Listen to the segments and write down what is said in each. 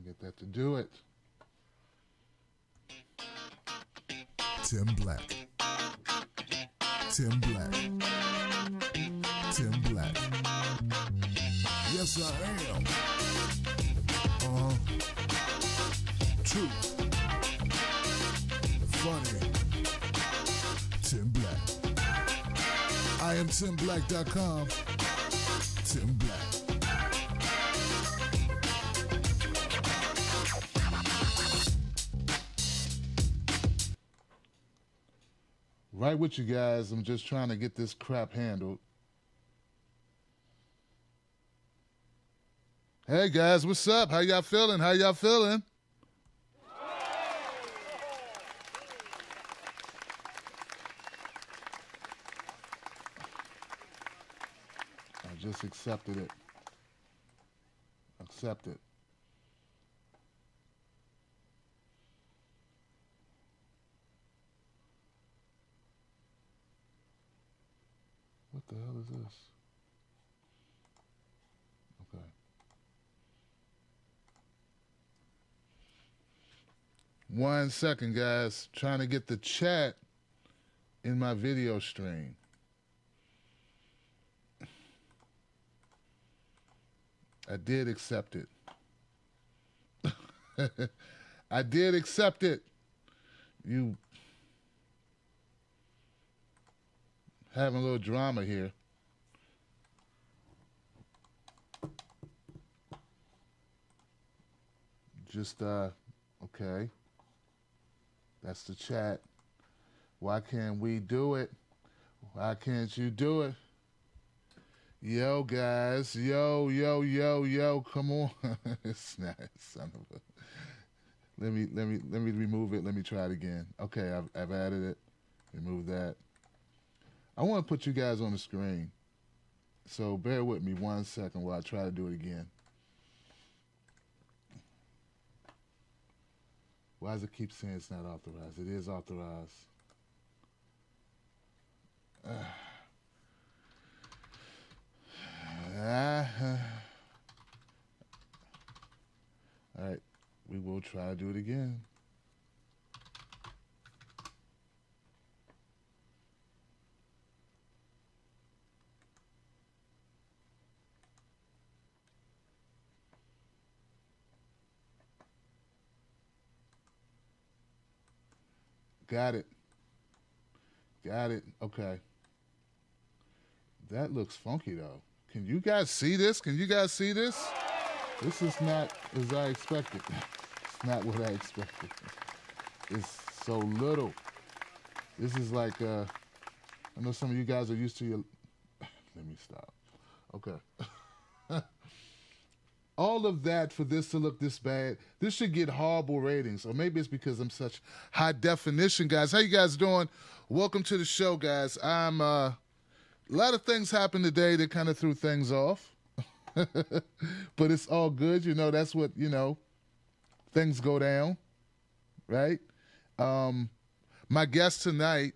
Get that to do it. Tim Black. Tim Black. Tim Black. Yes, I am. Truth. Funny. Tim Black. I am TimBlack.com. Tim Black. Right with you guys. I'm just trying to get this crap handled. Hey guys, what's up? How y'all feeling? How y'all feeling? I just accepted it. Accept it. What the hell is this? Okay. One second, guys. Trying to get the chat in my video stream. I did accept it. I did accept it. You having a little drama here. Just, okay. That's the chat. Why can't we do it? Why can't you do it? Yo, guys. Yo, yo, yo, yo. Come on. It's not, son of a... Let me remove it. Let me try it again. Okay, I've added it. Remove that. I want to put you guys on the screen. So bear with me 1 second while I try to do it again. Why does it keep saying it's not authorized? It is authorized. All right, we will try to do it again. Got it. Got it. Okay. That looks funky, though. Can you guys see this? Can you guys see this? This is not as I expected. It's not what I expected. It's so little. This is like, I know some of you guys are used to your... Let me stop. Okay. All of that for this to look this bad, this should get horrible ratings. Or maybe it's because I'm such high definition, guys. How you guys doing? Welcome to the show, guys. I'm, a lot of things happened today that kind of threw things off. But it's all good. You know, that's what, you know, things go down, right? My guest tonight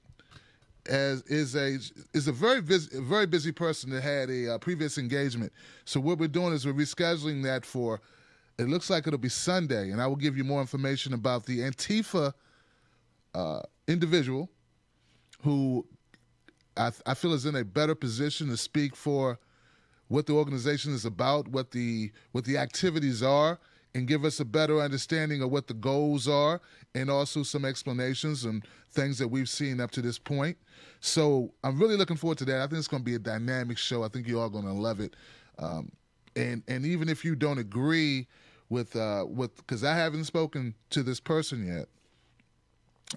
is a very busy person that had a previous engagement. So what we're doing is we're rescheduling that for, it looks like it'll be Sunday, and I will give you more information about the Antifa individual who I feel is in a better position to speak for what the organization is about, what the activities are, and give us a better understanding of what the goals are, and also some explanations and things that we've seen up to this point. So I'm really looking forward to that. I think it's going to be a dynamic show. I think you're all going to love it. And even if you don't agree with because I haven't spoken to this person yet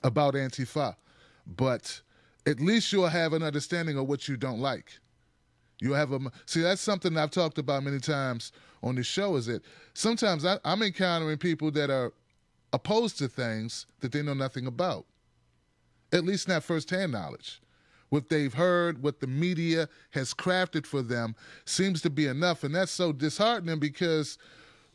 about Antifa, but at least you'll have an understanding of what you don't like. You have see, that's something I've talked about many times on this show, is that sometimes I'm encountering people that are opposed to things that they know nothing about, at least not firsthand knowledge. What they've heard, what the media has crafted for them seems to be enough, and that's so disheartening because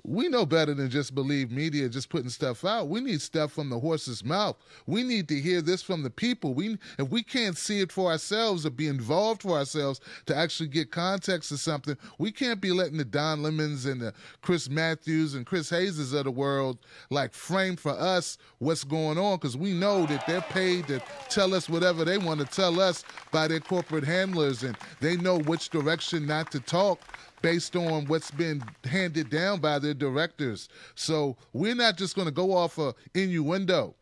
We know better than just believe media just putting stuff out. We need stuff from the horse's mouth. We need to hear this from the people. If we can't see it for ourselves or be involved for ourselves to actually get context of something, we can't be letting the Don Lemons and the Chris Matthews and Chris Hayeses of the world like frame for us what's going on, because we know that they're paid to tell us whatever they want to tell us by their corporate handlers, and they know which direction not to talk based on what's been handed down by their directors. So we're not just going to go off of innuendo.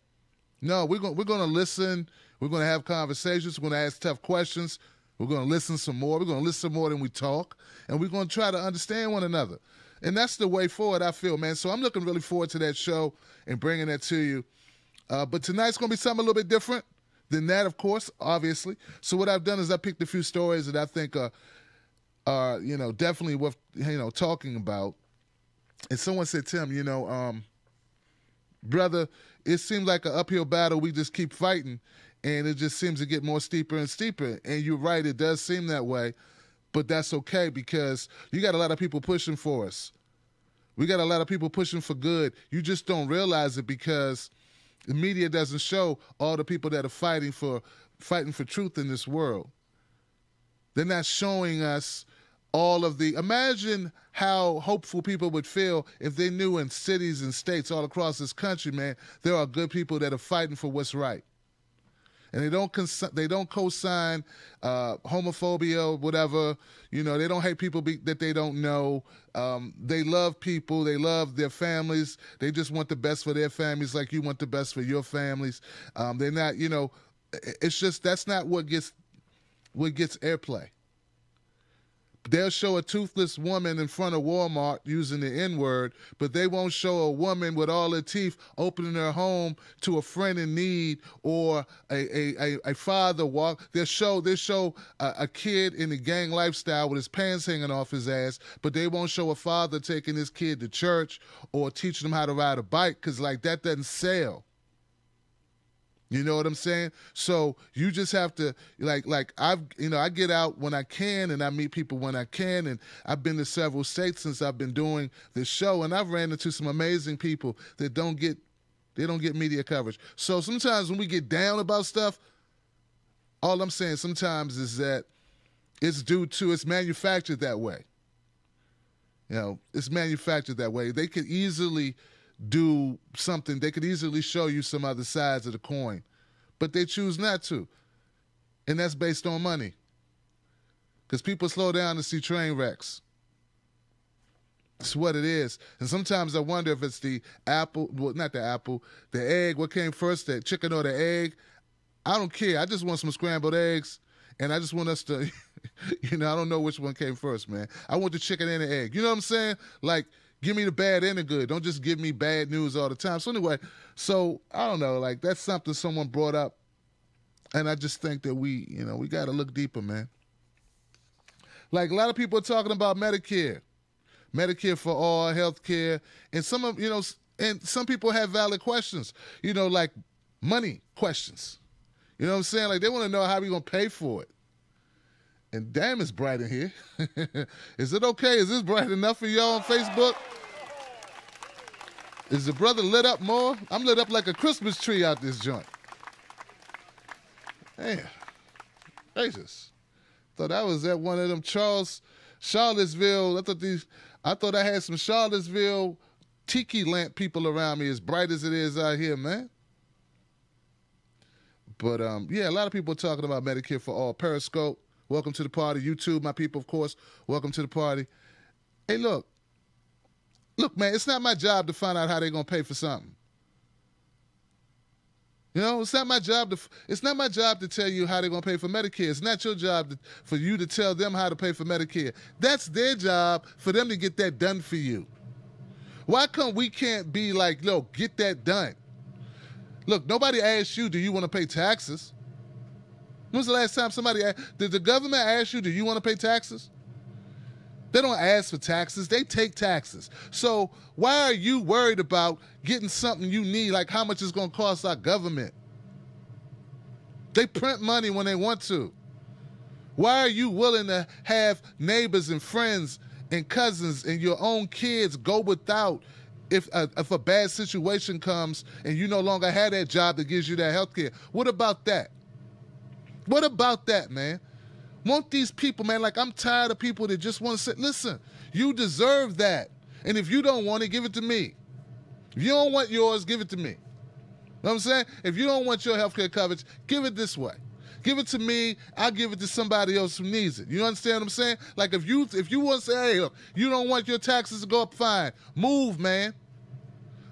No, we're going to listen. We're going to have conversations. We're going to ask tough questions. We're going to listen some more. We're going to listen more than we talk. And we're going to try to understand one another. And that's the way forward, I feel, man. So I'm looking really forward to that show and bringing that to you. But tonight's going to be something a little bit different than that, of course, obviously. So what I've done is I picked a few stories that I think are definitely worth, talking about. And someone said, Tim, brother, it seems like an uphill battle. We just keep fighting, and it just seems to get more steeper and steeper. And you're right, it does seem that way, but that's okay, because you got a lot of people pushing for us. We got a lot of people pushing for good. You just don't realize it because the media doesn't show all the people that are fighting for truth in this world. They're not showing us all of the, imagine how hopeful people would feel if they knew in cities and states all across this country, man, there are good people that are fighting for what's right. And they don't co-sign homophobia or whatever. They don't hate people that they don't know. They love people. They love their families. They just want the best for their families like you want the best for your families. They're not, it's just, that's not what gets airplay. They'll show a toothless woman in front of Walmart using the N-word, but they won't show a woman with all her teeth opening her home to a friend in need or a father walk. They'll show a kid in a gang lifestyle with his pants hanging off his ass, but they won't show a father taking his kid to church or teaching him how to ride a bike, because that doesn't sell. You know what I'm saying? So you just have to, I get out when I can and I meet people when I can, and I've been to several states since I've been doing this show, and I've ran into some amazing people that don't get media coverage. So sometimes when we get down about stuff, all I'm saying sometimes is that it's manufactured that way. It's manufactured that way. They could easily do something. They could easily show you some other sides of the coin, but they choose not to. And that's based on money. Because people slow down to see train wrecks. It's what it is. And sometimes I wonder if it's the apple, well, not the apple, the egg. What came first, the chicken or the egg? I don't care. I just want some scrambled eggs, and I just want us to, I don't know which one came first, man. I want the chicken and the egg. You know what I'm saying? Give me the bad and the good. Don't just give me bad news all the time. So anyway, I don't know, that's something someone brought up. And I just think that we got to look deeper, man. A lot of people are talking about Medicare for all, health care. And some people have valid questions, money questions. You know what I'm saying? They want to know how we going to pay for it. And damn, it's bright in here. Is it okay? Is this bright enough for y'all on Facebook? Is the brother lit up more? I'm lit up like a Christmas tree out this joint. Damn. Jesus. Thought I was at one of them Charlottesville. I thought I had some Charlottesville tiki lamp people around me, as bright as it is out here, man. But, a lot of people are talking about Medicare for all. Periscope, welcome to the party. YouTube, my people, of course, welcome to the party. Hey, look, man, it's not my job to find out how they're going to pay for something. It's not my job to tell you how they're going to pay for Medicare. It's not your job for you to tell them how to pay for Medicare. That's their job, for them to get that done for you. Why come we can't be like, look, get that done? Look, nobody asked you, do you want to pay taxes? When was the last time did the government ask you, do you want to pay taxes? They don't ask for taxes. They take taxes. So why are you worried about getting something you need, like how much it's going to cost our government? They print money when they want to. Why are you willing to have neighbors and friends and cousins and your own kids go without if a bad situation comes and you no longer have that job that gives you that health care? What about that? What about that, man? Want these people, man, like I'm tired of people that just want to say, listen, you deserve that. And if you don't want it, give it to me. If you don't want yours, give it to me. You know what I'm saying? If you don't want your health care coverage, give it this way. Give it to me, I'll give it to somebody else who needs it. You understand what I'm saying? Like if you want to say, hey, look, you don't want your taxes to go up, fine. Move, man.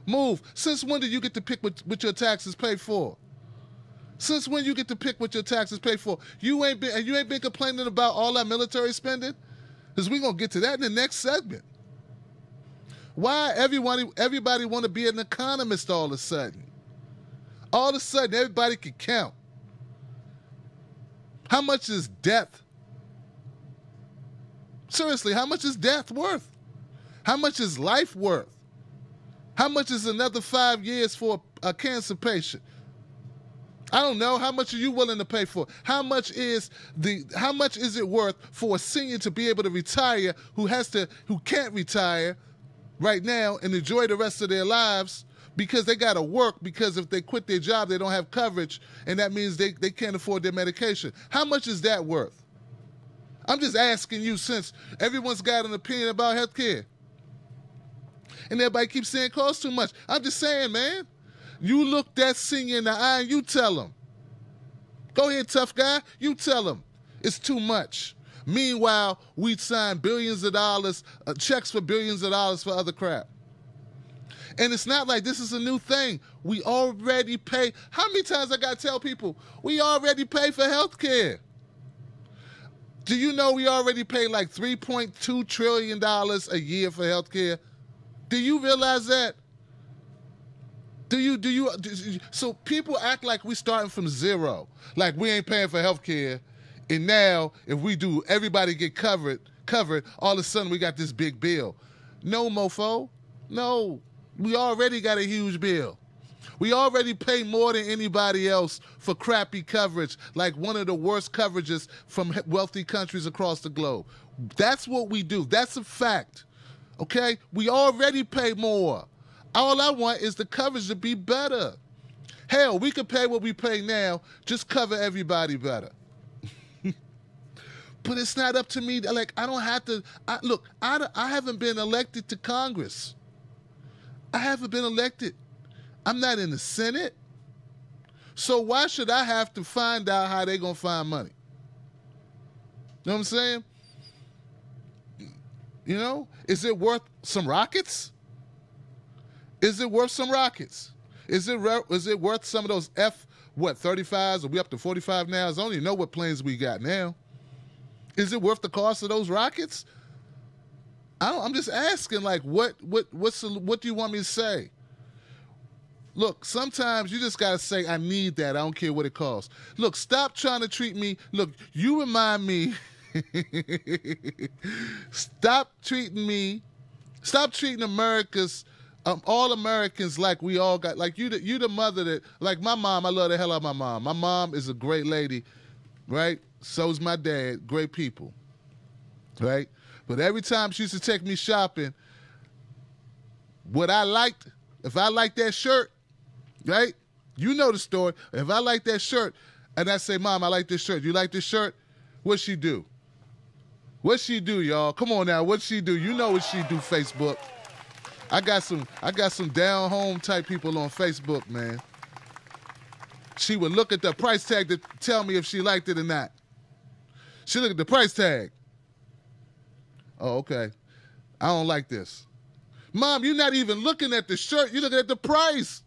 Move. Since when do you get to pick what your taxes pay for? Since when you get to pick what your taxes pay for? You ain't been complaining about all that military spending? Because we're going to get to that in the next segment. Why everybody want to be an economist all of a sudden? All of a sudden, everybody can count. How much is death? Seriously, how much is death worth? How much is life worth? How much is another 5 years for a cancer patient? I don't know. How much are you willing to pay for? How much is it worth for a senior to be able to retire who can't retire right now and enjoy the rest of their lives because they got to work, because if they quit their job, they don't have coverage, and that means they can't afford their medication. How much is that worth? I'm just asking you, since everyone's got an opinion about health care. And everybody keeps saying it costs too much. I'm just saying, man. You look that senior in the eye and you tell him. Go ahead, tough guy. You tell him it's too much. Meanwhile, we sign billions of dollars, checks for billions of dollars for other crap. And it's not like this is a new thing. We already pay. How many times I got to tell people, we already pay for health care? Do you know we already pay like $3.2 trillion a year for health care? Do you realize that? So people act like we starting from zero, like we ain't paying for health care, and now if we do, everybody get covered, all of a sudden we got this big bill. No, mofo. No. We already got a huge bill. We already pay more than anybody else for crappy coverage, like one of the worst coverages from wealthy countries across the globe. That's what we do. That's a fact. Okay? We already pay more. All I want is the coverage to be better. Hell, we could pay what we pay now, just cover everybody better. But it's not up to me. Like, I don't have to. I haven't been elected to Congress. I haven't been elected. I'm not in the Senate. So why should I have to find out how they're going to find money? You know what I'm saying? You know, is it worth some rockets? Is it worth some rockets? Is it worth some of those F-35s? Are we up to 45 now? I don't even know what planes we got now. Is it worth the cost of those rockets? I'm just asking, like, what do you want me to say? Look, sometimes you just got to say, I need that. I don't care what it costs. Look, stop trying to treat me. Look, you remind me. Stop treating all Americans like we all got, like you the mother that, like my mom, I love the hell out of my mom. My mom is a great lady, right? So's my dad, great people, right? But every time she used to take me shopping, what I liked, if I liked that shirt, right? You know the story. If I like that shirt and I say, Mom, I like this shirt. You like this shirt? What'd she do? What'd she do, y'all? Come on now. What'd she do? You know what she do, Facebook. I got some down home type people on Facebook, man. She would look at the price tag to tell me if she liked it or not. She look at the price tag. Oh, okay. I don't like this. Mom, you're not even looking at the shirt. You're looking at the price.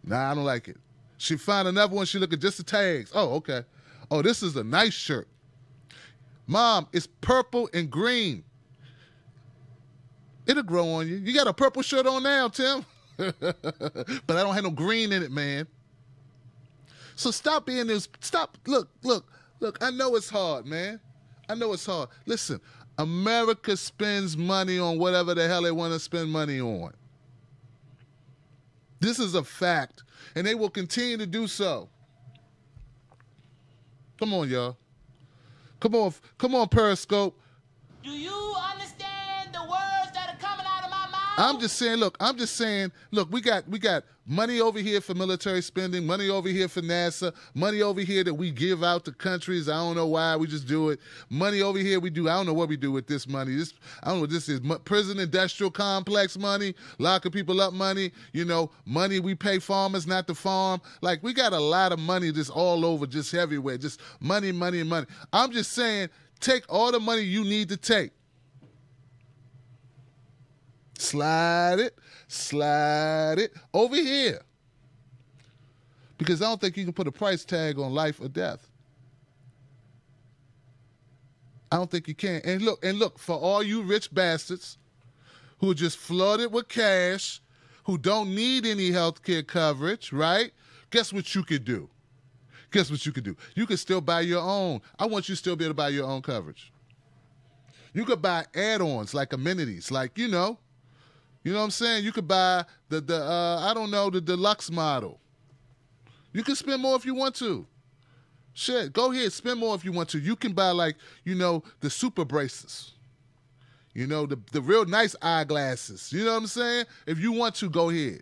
Nah, I don't like it. She find another one. She look at just the tags. Oh, okay. Oh, this is a nice shirt. Mom, it's purple and green. It'll grow on you. You got a purple shirt on now, Tim. But I don't have no green in it, man. So stop being this. Stop. Look. I know it's hard, man. I know it's hard. Listen, America spends money on whatever the hell they want to spend money on. This is a fact, and they will continue to do so. Come on, y'all. Come on, Periscope. Do you understand the words that are coming out of my mouth? I'm just saying, look, we got money over here for military spending, money over here for NASA, money over here that we give out to countries. I don't know why, we just do it. Money over here I don't know what we do with this money. I don't know what this is. Prison industrial complex money, locking people up money, money we pay farmers not to farm. Like, we got a lot of money just all over, just everywhere, just money, money, money. I'm just saying, take all the money you need to take. Slide it over here. Because I don't think you can put a price tag on life or death. I don't think you can. And look, for all you rich bastards who are just flooded with cash, who don't need any health care coverage, right? Guess what you could do? You could still buy your own. I want you to still be able to buy your own coverage. You could buy add-ons, like amenities, like, you know what I'm saying? You could buy the deluxe model. You can spend more if you want to. Shit, go ahead, spend more if you want to. You can buy, like, the super braces. The real nice eyeglasses. You know what I'm saying? If you want to, go ahead.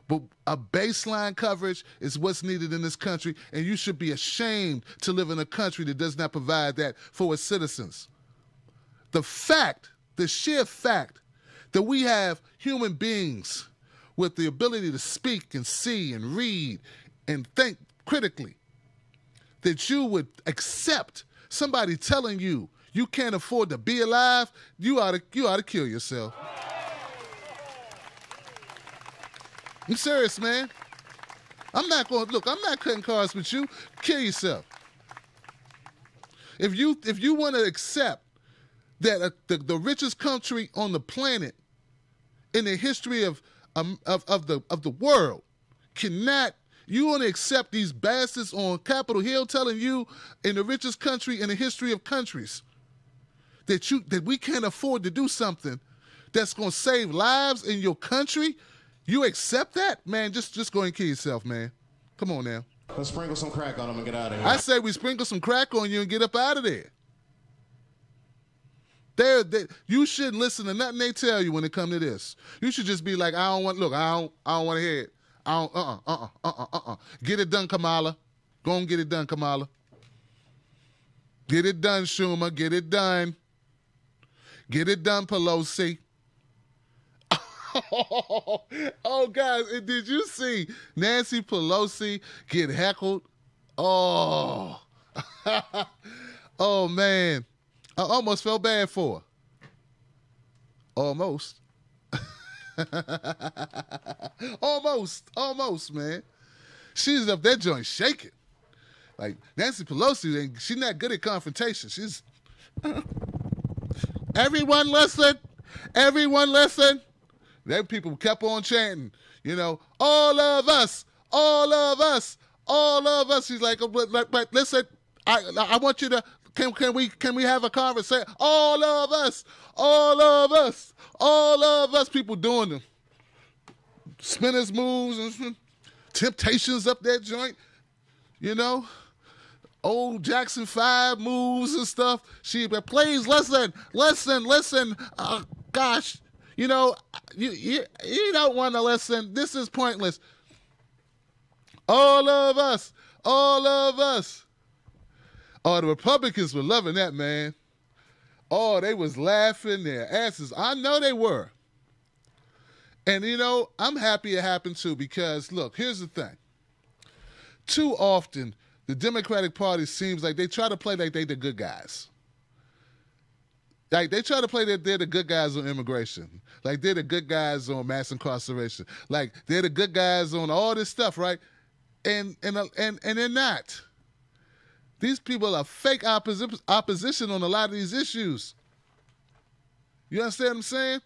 But a baseline coverage is what's needed in this country, and you should be ashamed to live in a country that does not provide that for its citizens. The sheer fact that we have human beings with the ability to speak and see and read and think critically, that you would accept somebody telling you you can't afford to be alive, you ought to kill yourself. I'm serious, man. I'm not cutting cards with you. Kill yourself. If you want to accept that the richest country on the planet in the history of the world cannot, you want to accept these bastards on Capitol Hill telling you in the richest country in the history of countries that we can't afford to do something that's going to save lives in your country? You accept that? Man, just go and kill yourself, man. Come on now. Let's sprinkle some crack on them and get out of here. I say we sprinkle some crack on you and get up out of there. You shouldn't listen to nothing they tell you when it comes to this. You should just be like, I don't want to hear it. Get it done, Kamala. Go and get it done, Kamala. Get it done, Schumer. Get it done. Get it done, Pelosi. Oh, guys, did you see Nancy Pelosi get heckled? Oh. Oh, man. I almost felt bad for her. Almost. Almost, man. She's up that joint shaking. Like, Nancy Pelosi, she's not good at confrontation. She's... Everyone listen. Everyone listen. Then people kept on chanting, all of us, all of us, all of us. She's like, but listen, I want you to, can we have a conversation? All of us, all of us, all of us. People doing them spinners moves and temptations up that joint, old Jackson 5 moves and stuff. She, but please listen. Gosh. You don't want to listen. This is pointless. All of us. All of us. Oh, the Republicans were loving that, man. Oh, they was laughing their asses. I know they were. And, I'm happy it happened too because, look, here's the thing. Too often, the Democratic Party seems like they try to play like they the good guys. Like, they try to play that they're the good guys on immigration. Like, they're the good guys on mass incarceration. Like, they're the good guys on all this stuff, right? And they're not. These people are fake opposition on a lot of these issues. You understand what I'm saying?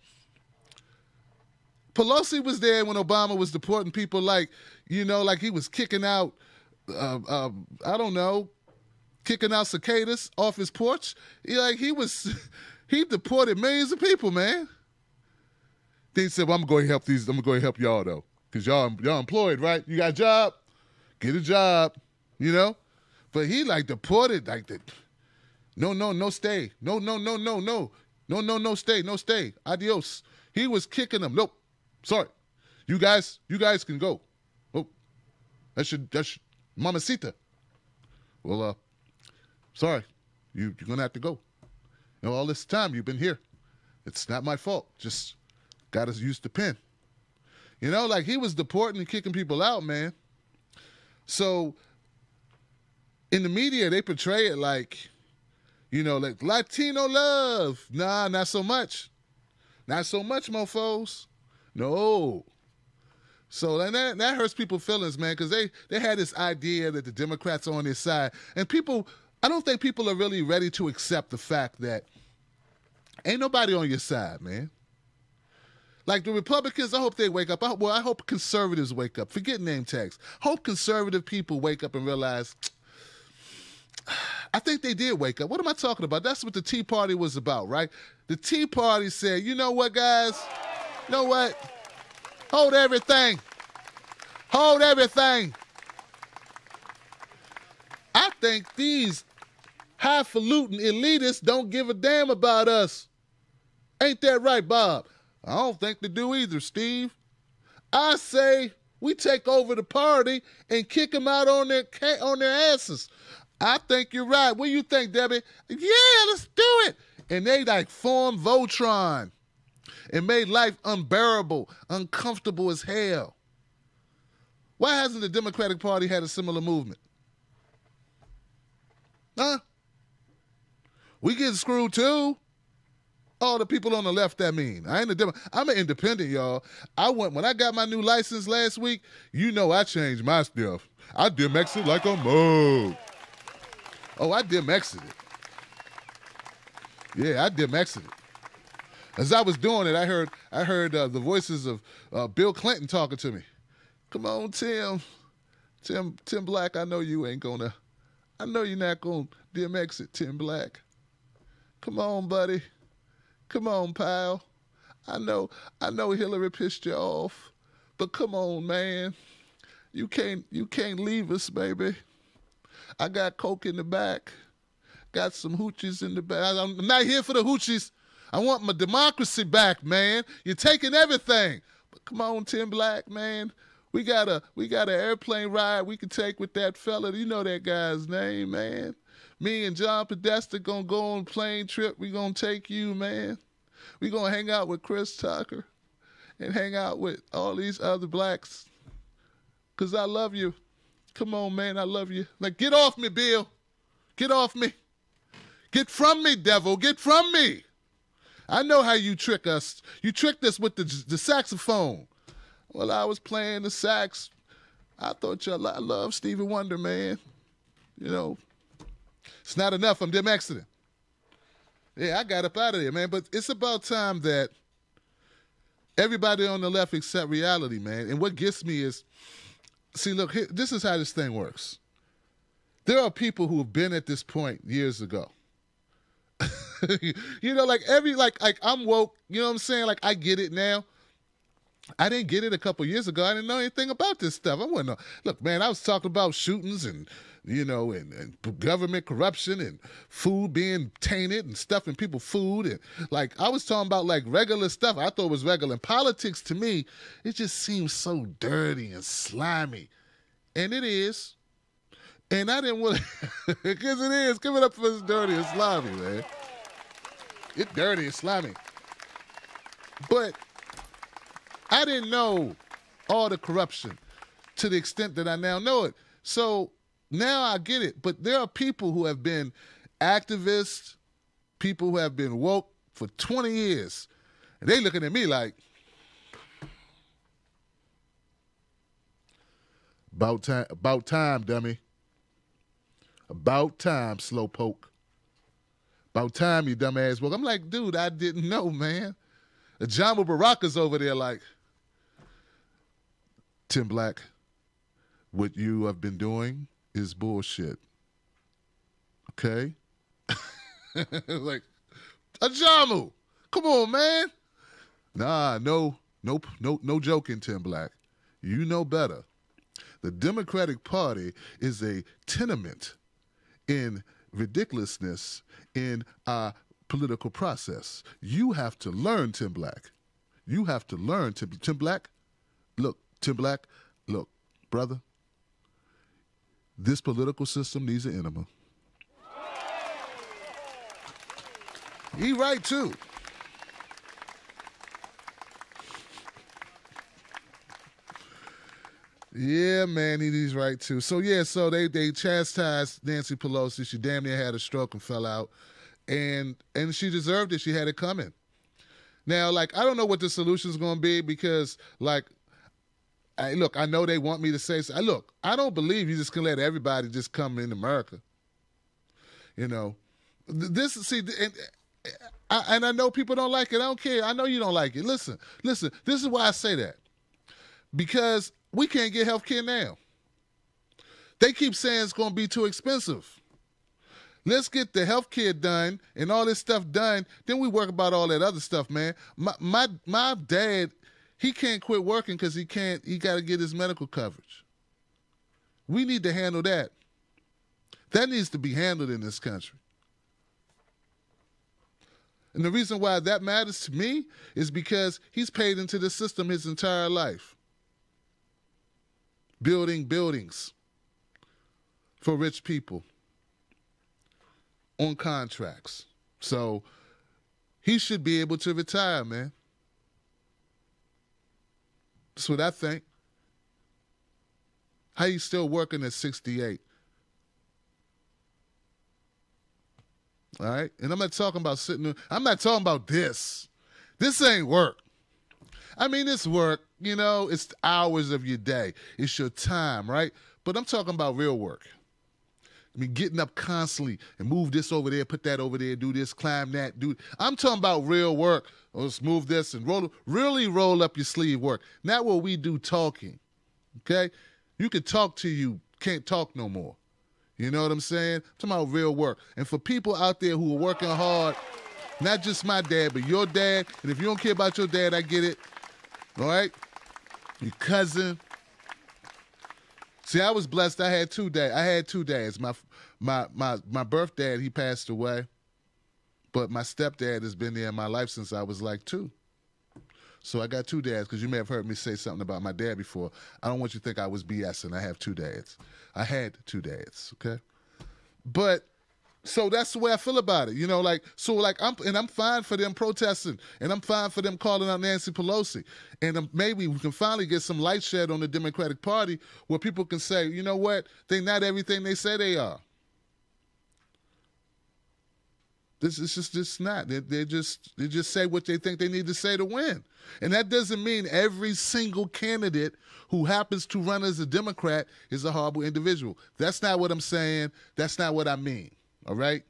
Pelosi was there when Obama was deporting people like he was kicking out, kicking out cicadas off his porch. He deported millions of people, man. Then he said, well, I'm going to help y'all, though. Because y'all employed, right? You got a job? Get a job, But he, deported, No, stay. No, stay. Adios. He was kicking them. Nope. Sorry. You guys can go. Oh, that's your mamacita. Well, sorry. You're going to have to go. You know, all this time you've been here. It's not my fault. Just got to use the pen. You know, like he was deporting and kicking people out, man. So in the media, they portray it like, you know, like Latino love. Nah, not so much. Not so much, mofos. No. So that hurts people's feelings, man, because they had this idea that the Democrats are on their side. And people, I don't think people are really ready to accept the fact that ain't nobody on your side, man. Like the Republicans, I hope they wake up. I hope conservatives wake up. Forget name tags. Hope conservative people wake up and realize, I think they did wake up. What am I talking about? That's what the Tea Party was about, right? The Tea Party said, you know what, guys? You know what? Hold everything. Hold everything. I think these highfalutin elitists don't give a damn about us. Ain't that right, Bob? I don't think they do either, Steve. I say we take over the party and kick them out on their asses. I think you're right. What do you think, Debbie? Yeah, let's do it. And they like formed Voltron and made life unbearable, uncomfortable as hell. Why hasn't the Democratic Party had a similar movement? Huh? We get screwed too. All the people on the left, I mean. I'm an independent, y'all. When I got my new license last week, you know I changed my stuff. I DMX'd it like a mug. Oh, I DMX'd it. Yeah, I DMX'd it. As I was doing it, I heard the voices of Bill Clinton talking to me. Come on, Tim Black, I know you're not gonna DMX it, Tim Black. Come on, buddy. Come on, pal. I know Hillary pissed you off, but come on, man. You can't leave us, baby. I got coke in the back. Got some hoochies in the back. I'm not here for the hoochies. I want my democracy back, man. You're taking everything. But come on, Tim Black, man. We got an airplane ride we can take with that fella. You know that guy's name, man. Me and John Podesta gonna go on a plane trip. We gonna take you, man. We gonna hang out with Chris Tucker and hang out with all these other blacks. Cause I love you. Come on, man, I love you. Like, get off me, Bill. Get off me. Get from me, devil. Get from me. I know how you trick us. You tricked us with the saxophone. Well, I was playing the sax. I thought I love Stevie Wonder, man. You know, it's not enough. I'm DMXing it. Yeah, I got up out of there, man. But it's about time that everybody on the left accept reality, man. And what gets me is, see, look, this is how this thing works. There are people who have been at this point years ago. You know, like I'm woke. You know what I'm saying? Like, I get it now. I didn't get it a couple years ago. I didn't know anything about this stuff. I wasn't know. Look, man, I was talking about shootings and, you know, and government corruption and food being tainted and stuffing people food. And, like, I was talking about, like, regular stuff. I thought it was regular. And politics, to me, it just seems so dirty and slimy. And it is. And I didn't want to, because it is. Give it up for this dirty and slimy, man. It's dirty and slimy. But I didn't know all the corruption to the extent that I now know it. So now I get it. But there are people who have been activists, people who have been woke for 20 years. And they looking at me like, about time, dummy. About time, slowpoke. About time, you dumbass woke. I'm like, dude, I didn't know, man. John Baraka's over there like, Tim Black, what you have been doing is bullshit. Okay? Like, Ajamu, come on, man. Nah, no joking, Tim Black. You know better. The Democratic Party is a tenement in ridiculousness in our political process. You have to learn, Tim Black. You have to learn to be Tim Black. Look, Tim Black, look, brother, this political system needs an enema. He right, too. Yeah, man, he's right, too. So, yeah, so they chastised Nancy Pelosi. She damn near had a stroke and fell out. And she deserved it. She had it coming. Now, like, I don't know what the solution's going to be because, like, look, I know they want me to say, look, I don't believe you just can let everybody just come in America. You know, and I know people don't like it. I don't care. I know you don't like it. Listen, this is why I say that. Because we can't get health care now. They keep saying it's going to be too expensive. Let's get the health care done and all this stuff done. Then we work about all that other stuff, man. My dad, he can't quit working because he got to get his medical coverage. We need to handle that. That needs to be handled in this country. And the reason why that matters to me is because he's paid into the system his entire life. Building buildings for rich people on contracts. So he should be able to retire, man. That's what I think. How you still working at 68? All right? And I'm not talking about I'm not talking about this. This ain't work. I mean, it's work, you know, it's the hours of your day. It's your time, right? But I'm talking about real work. I mean, getting up constantly and move this over there, put that over there, do this, climb that, I'm talking about real work. Let's move this and really roll up your sleeve work. Not what we do talking, okay? You can talk till you can't talk no more. You know what I'm saying? I'm talking about real work. And for people out there who are working hard, not just my dad, but your dad, and if you don't care about your dad, I get it, all right? Your cousin. See, I was blessed. I had two dads. My birth dad, he passed away. But my stepdad has been there in my life since I was like 2. So I got 2 dads, because you may have heard me say something about my dad before. I don't want you to think I was BSing. I have 2 dads. I had 2 dads, okay? But so that's the way I feel about it. You know, I'm fine for them protesting, and I'm fine for them calling out Nancy Pelosi. And maybe we can finally get some light shed on the Democratic Party where people can say, you know what, they're not everything they say they are. This is just not. They just say what they think they need to say to win. And that doesn't mean every single candidate who happens to run as a Democrat is a horrible individual. That's not what I'm saying. That's not what I mean. All right?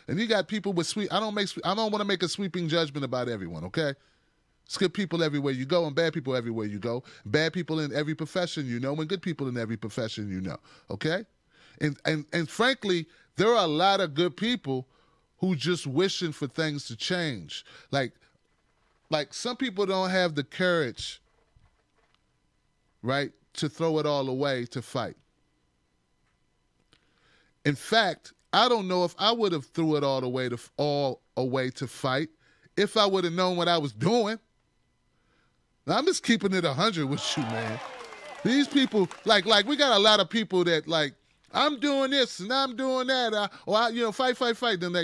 And you got people with I don't want to make a sweeping judgment about everyone, okay? It's good people everywhere you go and bad people everywhere you go. Bad people in every profession you know and good people in every profession you know, okay? And frankly, there are a lot of good people who just wishing for things to change. Like some people don't have the courage, right, to throw it all away to fight. In fact, I don't know if I would have threw it all away to fight if I would have known what I was doing. Now, I'm just keeping it 100 with you, man. These people, like we got a lot of people that like, I'm doing this and I'm doing that, fight. Then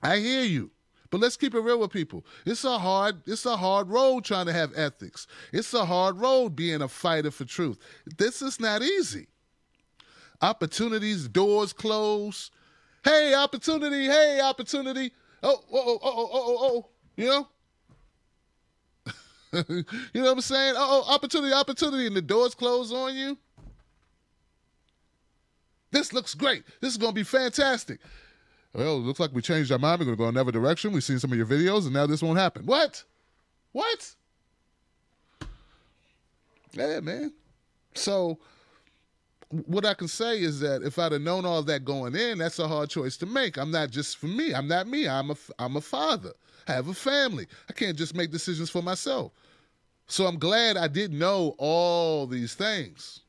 I hear you, but let's keep it real with people. It's a hard road trying to have ethics. It's a hard road being a fighter for truth. This is not easy. Opportunities, doors close. Hey, opportunity. Oh. You know? You know what I'm saying? Opportunity, and the doors close on you. This looks great. This is going to be fantastic. Well, it looks like we changed our mind. We're going to go another direction. We've seen some of your videos, and now this won't happen. What? Yeah, man. So what I can say is that if I'd have known all that going in, that's a hard choice to make. I'm not just for me. I'm not me. I'm a father. I have a family. I can't just make decisions for myself. So I'm glad I didn't know all these things.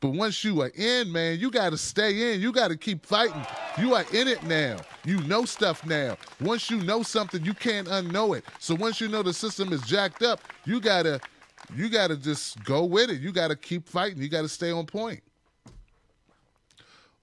But once you are in, man, you got to stay in. You got to keep fighting. You are in it now. You know stuff now. Once you know something, you can't unknow it. So once you know the system is jacked up, you gotta just go with it. You got to keep fighting. You got to stay on point.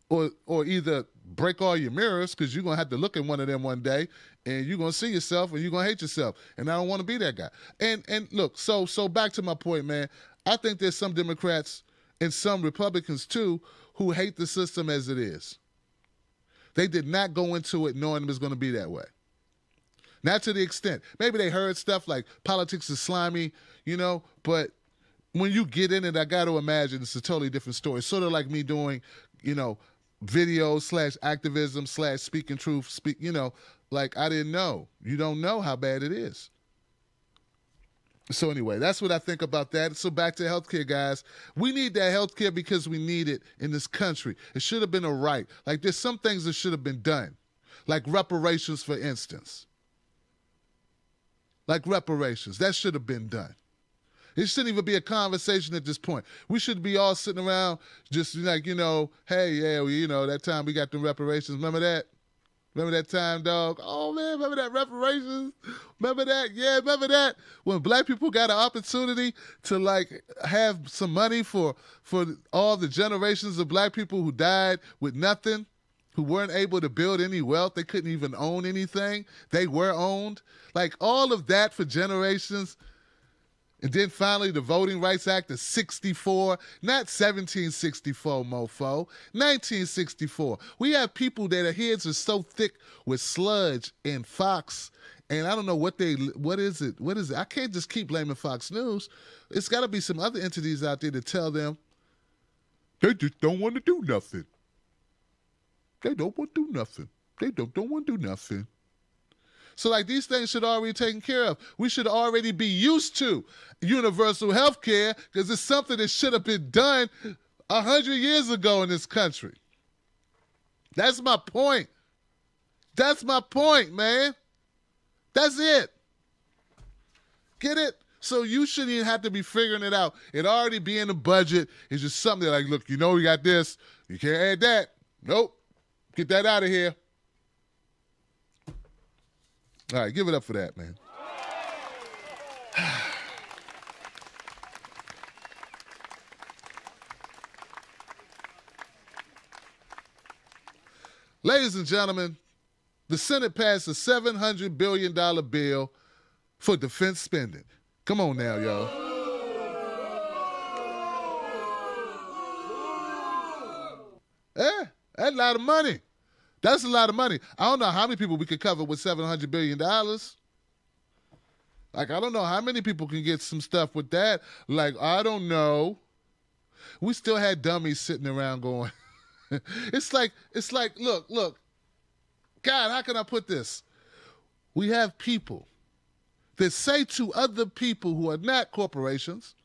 Or either break all your mirrors, because you're going to have to look at one of them one day and you're going to see yourself and you're going to hate yourself. And I don't want to be that guy. And look, so back to my point, man. I think there's some Democrats and some Republicans too who hate the system as it is. They did not go into it knowing it was going to be that way. Not to the extent. Maybe they heard stuff like politics is slimy, but when you get in it, I got to imagine it's a totally different story. Sort of like me doing, videos / activism / speaking truth, like I didn't know. You don't know how bad it is. So anyway, that's what I think about that. So back to healthcare, guys. We need that healthcare because we need it in this country. It should have been a right. Like there's some things that should have been done. Like reparations, for instance. Like reparations. That should have been done. It shouldn't even be a conversation at this point. We should be all sitting around just like, hey, yeah, that time we got the reparations. Remember that? Remember that time, dog? Oh, man, remember that reparations? Remember that? Yeah, remember that? When black people got an opportunity to, like, have some money for all the generations of black people who died with nothing, who weren't able to build any wealth. They couldn't even own anything. They were owned. Like, all of that for generations. And then finally, the Voting Rights Act of 64, not 1764, mofo, 1964. We have people that their heads are so thick with sludge and Fox, and I don't know what is it? I can't just keep blaming Fox News. It's got to be some other entities out there to tell them they just don't want to do nothing. They don't want to do nothing. They don't want to do nothing. So, like, these things should already be taken care of. We should already be used to universal health care because it's something that should have been done 100 years ago in this country. That's my point. That's my point, man. That's it. Get it? So you shouldn't even have to be figuring it out. It already be in the budget. It's just something that, like, look, we got this. You can't add that. Nope. Get that out of here. All right, give it up for that, man. Ladies and gentlemen, the Senate passed a $700 billion bill for defense spending. Come on now, y'all. That's a lot of money. That's a lot of money. I don't know how many people we could cover with $700 billion. Like, I don't know how many people can get some stuff with that. Like, I don't know. We still had dummies sitting around going, it's like, look, God, how can I put this? We have people that say to other people who are not corporations,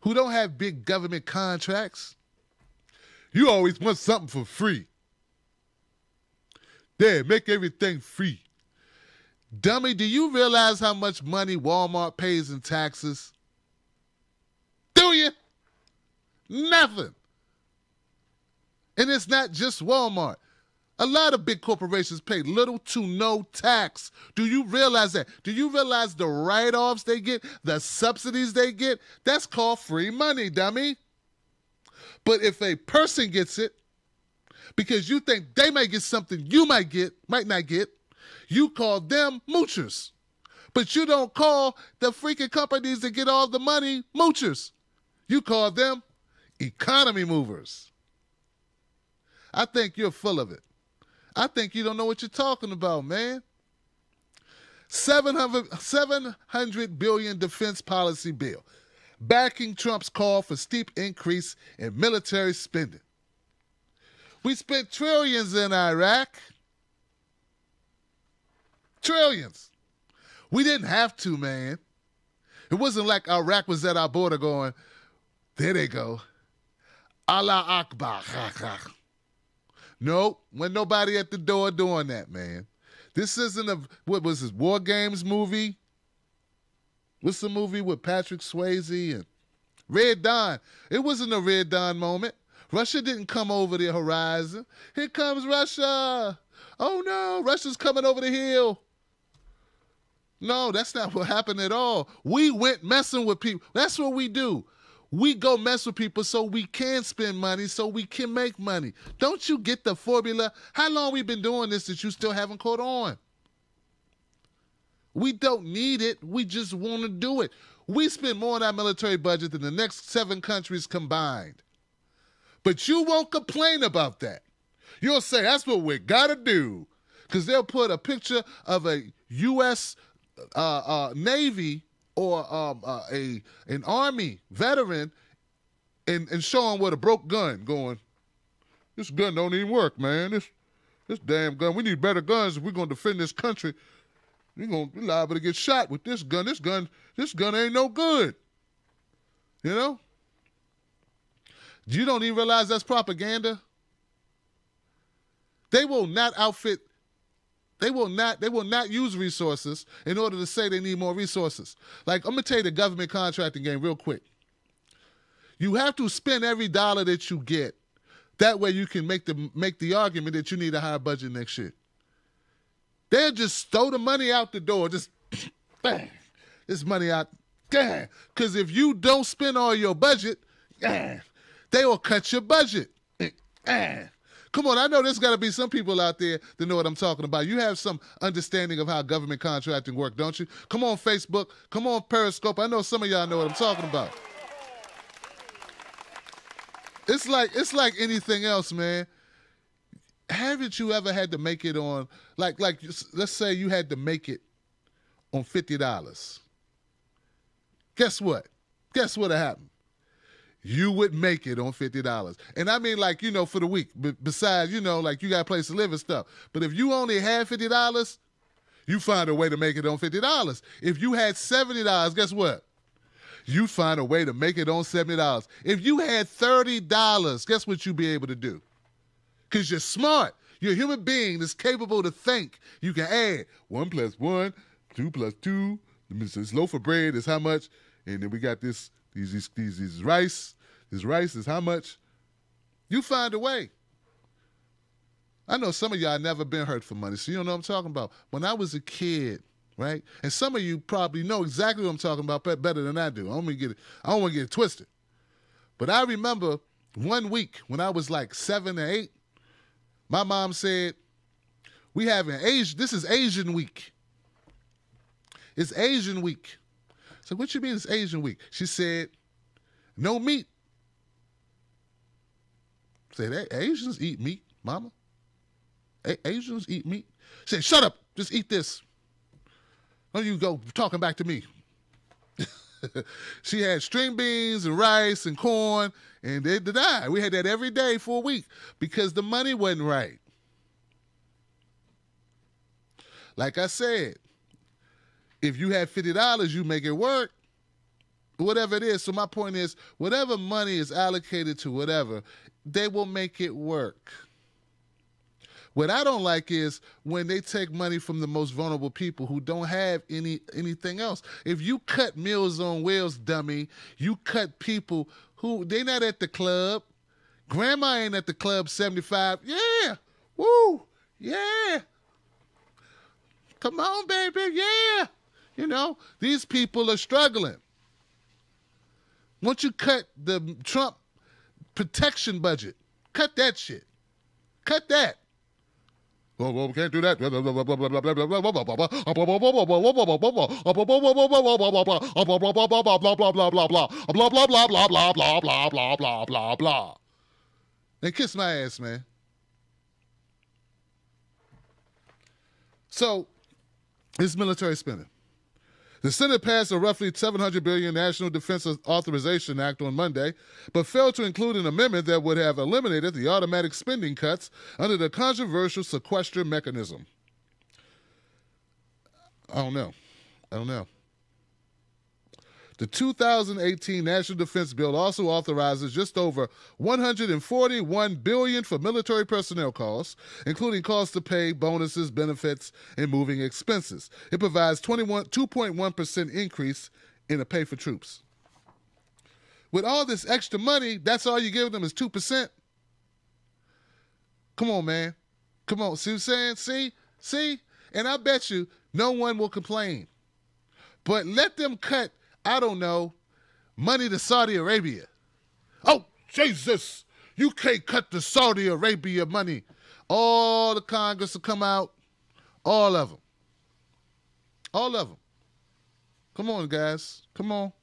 who don't have big government contracts, you always want something for free. There, make everything free. Dummy, do you realize how much money Walmart pays in taxes? Do you? Nothing. And it's not just Walmart. A lot of big corporations pay little to no tax. Do you realize that? Do you realize the write-offs they get, the subsidies they get? That's called free money, dummy. But if a person gets it, because you think they might get something you might not get, you call them moochers. But you don't call the freaking companies that get all the money moochers. You call them economy movers. I think you're full of it. I think you don't know what you're talking about, man. $700 billion defense policy bill, backing Trump's call for steep increase in military spending. We spent trillions in Iraq. Trillions. We didn't have to, man. It wasn't like Iraq was at our border going, there they go. Allah Akbar. Nope. Wasn't nobody at the door doing that, man. This isn't what was this, War Games movie? What's the movie with Patrick Swayze and Red Dawn. It wasn't a Red Dawn moment. Russia didn't come over the horizon. Here comes Russia. Oh no, Russia's coming over the hill. No, that's not what happened at all. We went messing with people. That's what we do. We go mess with people so we can spend money, so we can make money. Don't you get the formula? How long we been doing this that you still haven't caught on? We don't need it. We just want to do it. We spend more on our military budget than the next 7 countries combined. But you won't complain about that. You'll say, that's what we got to do. Because they'll put a picture of a U.S. Navy or an Army veteran and show them with a broke gun going, this gun don't even work, man. This damn gun, we need better guns if we're going to defend this country. We're liable to get shot with this gun. This gun ain't no good. You know? You don't even realize that's propaganda? They will not use resources in order to say they need more resources. Like, I'm going to tell you the government contracting game real quick. You have to spend every dollar that you get. That way you can make the argument that you need a higher budget next year. They'll just throw the money out the door. Just, bang, this money out. Because if you don't spend all your budget, they will cut your budget. Come on, I know there's got to be some people out there that know what I'm talking about. You have some understanding of how government contracting works, don't you? Come on, Facebook. Come on, Periscope. I know some of y'all know what I'm talking about. It's like anything else, man. Haven't you ever had to make it on, like let's say you had to make it on $50. Guess what? Guess what happened? You would make it on $50. And I mean, like, for the week. Besides, like you got a place to live and stuff. But if you only had $50, you find a way to make it on $50. If you had $70, guess what? You find a way to make it on $70. If you had $30, guess what you'd be able to do? Because you're smart. You're a human being that's capable to think. You can add 1 + 1, 2 + 2. This loaf of bread is how much? And then we got these rice. This rice is how much? You find a way. I know some of y'all never been hurt for money, so you don't know what I'm talking about. When I was a kid, right? And some of you probably know exactly what I'm talking about better than I do. I don't want to get it twisted. But I remember one week when I was like 7 or 8, my mom said, this is Asian week. It's Asian week. So what you mean it's Asian week? She said, no meat. I said, Asians eat meat, mama. Asians eat meat. She said, shut up, just eat this. Don't you go talking back to me. She had string beans and rice and corn, and they died. We had that every day for a week because the money wasn't right. Like I said, if you had $50, you make it work. Whatever it is. So my point is, whatever money is allocated to whatever, they will make it work. What I don't like is when they take money from the most vulnerable people who don't have anything else. If you cut Meals on Wheels, dummy, you cut people who, they not at the club. Grandma ain't at the club 75. Yeah. Woo. Yeah. Come on, baby. Yeah. These people are struggling. Once you cut the Trump protection budget, cut that shit. Cut that. Well, we can't do that. And kiss my ass, man. So, it's military spending. The Senate passed a roughly $700 billion National Defense Authorization Act on Monday, but failed to include an amendment that would have eliminated the automatic spending cuts under the controversial sequester mechanism. I don't know. The 2018 National Defense Bill also authorizes just over $141 billion for military personnel costs, including costs to pay, bonuses, benefits, and moving expenses. It provides 2.1% increase in the pay for troops. with all this extra money, that's all you give them is 2%? Come on, man. Come on. See what I'm saying? See? And I bet you no one will complain. But let them cut, I don't know, money to Saudi Arabia. Oh, Jesus. You can't cut the Saudi Arabia money. All the Congress will come out. All of them. All of them. Come on, guys. Come on.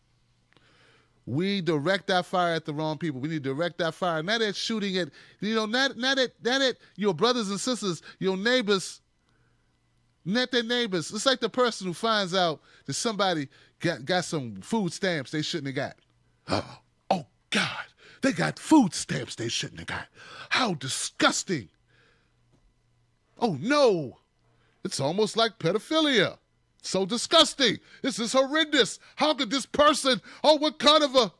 We direct our fire at the wrong people. We need to direct our fire. Not at shooting at, not at your brothers and sisters, your neighbors, not their neighbors. It's like the person who finds out that somebody got some food stamps they shouldn't have got. Oh, God. They got food stamps they shouldn't have got. How disgusting. Oh, no. It's almost like pedophilia. So disgusting. This is horrendous. How could this person, what kind of a,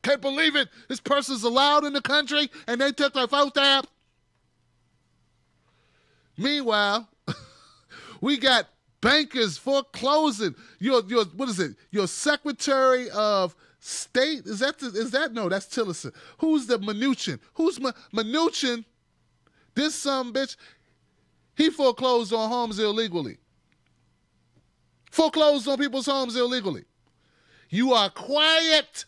can't believe it. This person's allowed in the country and they took their food stamp. Meanwhile, we got bankers foreclosing. Your what is it? Your Secretary of State? Is that no, that's Tillerson. Who's the Mnuchin? Who's Mnuchin? This bitch. He foreclosed on homes illegally. Foreclosed on people's homes illegally. You are quiet.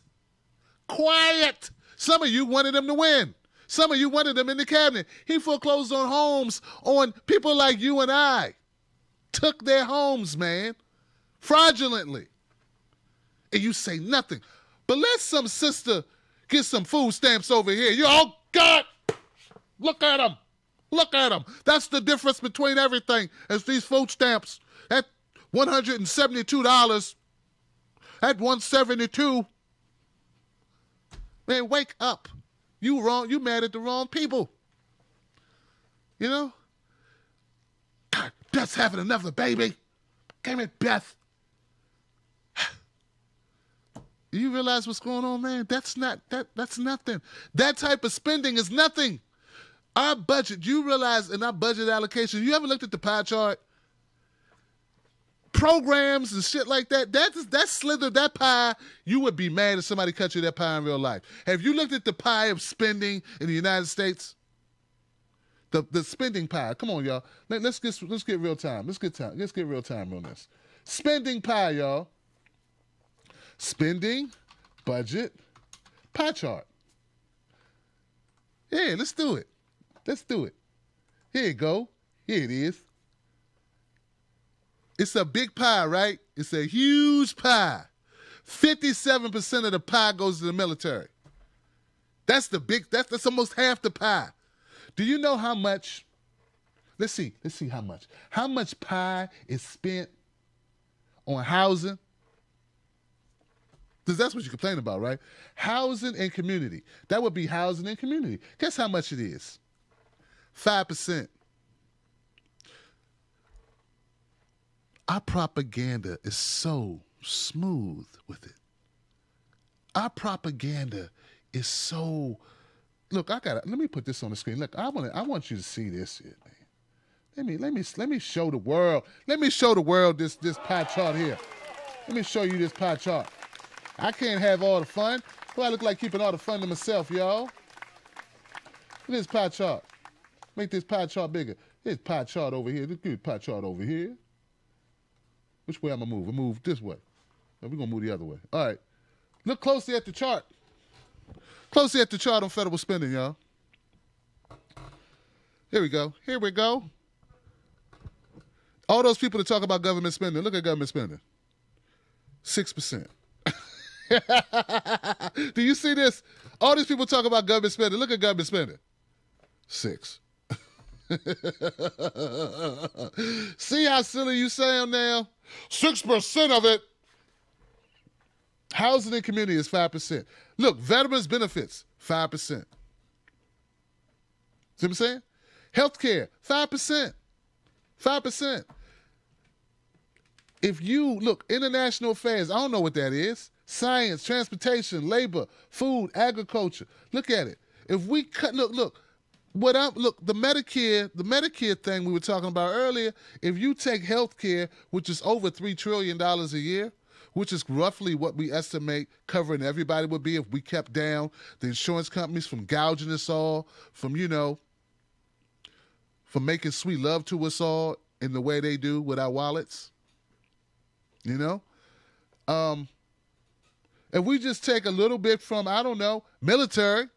Quiet. Some of you wanted him to win. Some of you wanted him in the cabinet. He foreclosed on homes on people like you and I. Took their homes, man. Fraudulently. And you say nothing. But let some sister get some food stamps over here. Oh, God. Look at them. Look at them. That's the difference between everything. As these food stamps at $172, at $172. Man, wake up. You wrong. You mad at the wrong people. You know? God, Beth's having another baby. Damn it, Beth. You realize what's going on, man? That's nothing. That type of spending is nothing. Our budget, you realize in our budget allocation, you ever looked at the pie chart? Programs and shit like that, that slither, that pie, you would be mad if somebody cut you that pie in real life. Have you looked at the pie of spending in the United States? The spending pie. Come on, y'all. Let's get real time. Let's get real time on this. Spending pie, y'all. Spending, budget, pie chart. Yeah, let's do it. Let's do it. Here you go. Here it is. It's a big pie, right? It's a huge pie. 57% of the pie goes to the military. That's almost half the pie. Do you know how much? Let's see how much. How much pie is spent on housing? Because that's what you complain about, right? Housing and community. That would be housing and community. Guess how much it is? 5%. Our propaganda is so smooth with it. Our propaganda is so. Look, let me put this on the screen. Look, I want you to see this here, man. Let me show the world. Let me show the world this pie chart here. Let me show you this pie chart. I can't have all the fun. Well, I look like keeping all the fun to myself, y'all. Look at this pie chart. Make this pie chart bigger. Here's pie chart over here. Look at pie chart over here. Which way I'm going to move? I'll move this way. We're going to move the other way. All right. Look closely at the chart. Closely at the chart on federal spending, y'all. Here we go. Here we go. All those people that talk about government spending, look at government spending. 6%. Do you see this? All these people talk about government spending. Look at government spending. 6. See how silly you sound now? 6% of it. Housing and community is 5%. Look, veterans benefits, 5%. See what I'm saying? Healthcare, 5%. 5%. If you look, international affairs, I don't know what that is. Science, transportation, labor, food, agriculture. Look at it. If we cut, look, the Medicare thing we were talking about earlier, if you take health care, which is over $3 trillion a year, which is roughly what we estimate covering everybody would be if we kept down the insurance companies from gouging us all, from, from making sweet love to us all in the way they do with our wallets. If we just take a little bit from, I don't know, military,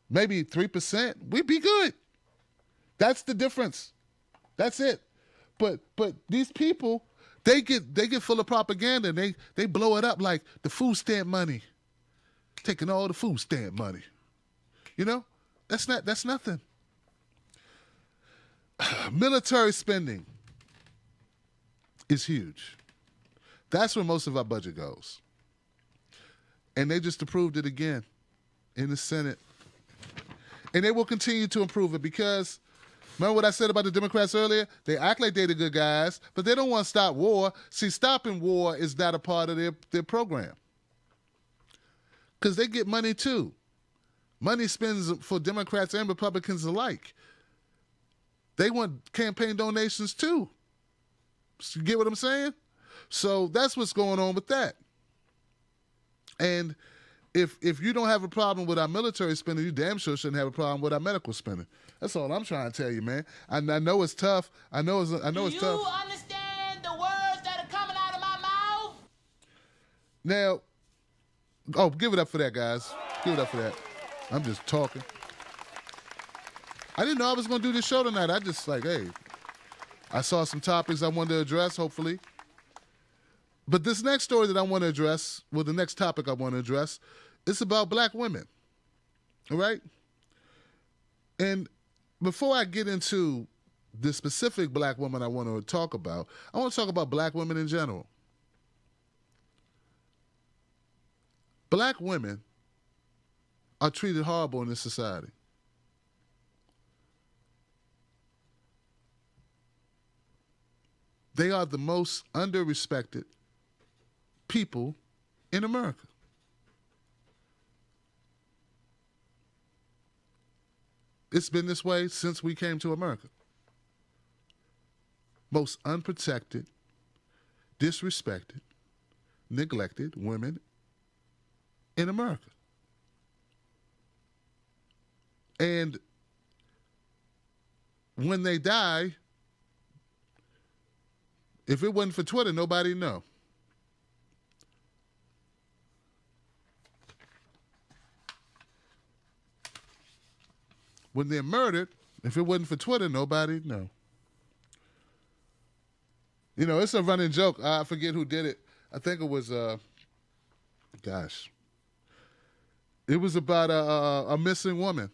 maybe 3%, we'd be good. That's the difference. That's it. But these people, they get full of propaganda and they blow it up like the food stamp money, taking all the food stamp money. That's nothing. Military spending is huge. That's where most of our budget goes. And they just approved it again in the Senate. And they will continue to improve it because, remember what I said about the Democrats earlier? They act like they're the good guys, but they don't want to stop war. See, stopping war is not a part of their program. Because they get money too. Money spends for Democrats and Republicans alike. They want campaign donations too. You get what I'm saying? So that's what's going on with that. And if you don't have a problem with our military spending, you damn sure shouldn't have a problem with our medical spending. That's all I'm trying to tell you, man. I know it's tough. I know it's tough. Do you understand the words that are coming out of my mouth? Now, give it up for that, guys. Give it up for that. I'm just talking. I didn't know I was going to do this show tonight. I just I saw some topics I wanted to address, hopefully. But this next story that I want to address, the next topic I want to address, is about black women. All right? And before I get into the specific black woman I want to talk about, I want to talk about black women in general. Black women are treated horrible in this society. They are the most under-respected people in America. It's been this way since we came to America. Most unprotected, disrespected, neglected women in America. And when they die, if it wasn't for Twitter, nobody'd know. When they're murdered, if it wasn't for Twitter, nobody'd know. It's a running joke. I forget who did it. I think it was, it was about a missing woman.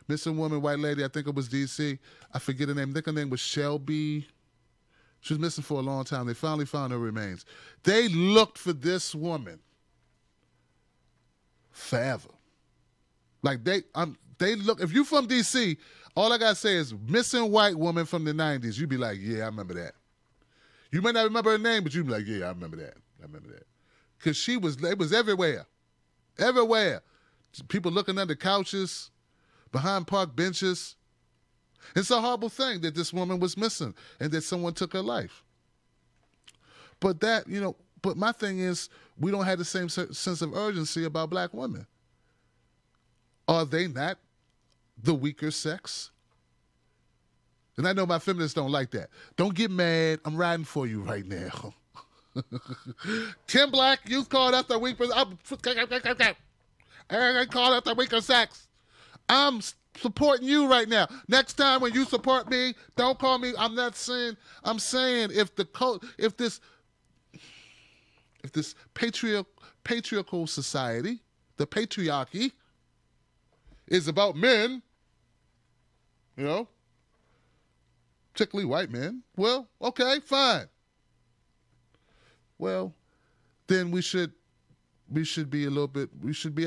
Missing woman, white lady. I think it was D.C. I forget her name. I think her name was Shelby. She was missing for a long time. They finally found her remains. They looked for this woman forever. They look. If you're from D.C., all I got to say is missing white woman from the 90s. You'd be like, yeah, I remember that. You may not remember her name, but you'd be like, yeah, I remember that. Because it was everywhere. Everywhere. People looking under couches, behind park benches. It's a horrible thing that this woman was missing and that someone took her life. But but my thing is, we don't have the same sense of urgency about black women. Are they not the weaker sex? And I know my feminists don't like that. Don't get mad. I'm riding for you right now. Tim Black, you called out the weaker. I called out the weaker sex. I'm supporting you right now. Next time when you support me, don't call me. I'm saying if this patriarchal society, the patriarchy, is about men, particularly white men, well, okay, fine. Well, then we should be a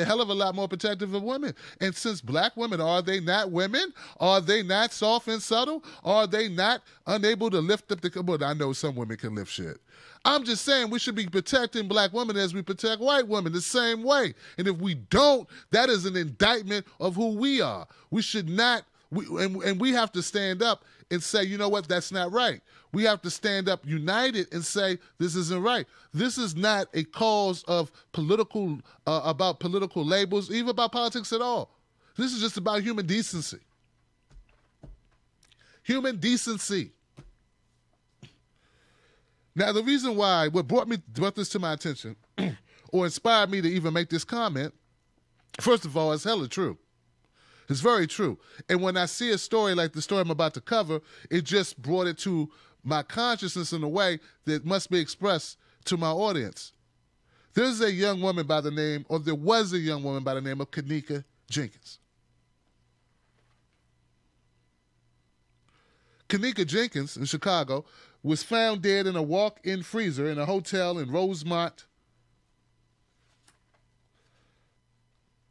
hell of a lot more protective of women. And since black women, are they not women? Are they not soft and subtle? Are they not unable to lift up well, I know some women can lift shit. I'm just saying we should be protecting black women as we protect white women the same way. And if we don't, that is an indictment of who we are. We should not And we have to stand up and say, you know what, that's not right. We have to stand up united and say, this isn't right. This is not a cause of about political labels, even about politics at all. This is just about human decency. Human decency. Now, the reason why, what brought this to my attention or inspired me to even make this comment, first of all, it's hella true. It's very true. And when I see a story like the story I'm about to cover, it just brought it to my consciousness in a way that must be expressed to my audience. There was a young woman by the name of Kenneka Jenkins. Kenneka Jenkins in Chicago was found dead in a walk-in freezer in a hotel in Rosemont.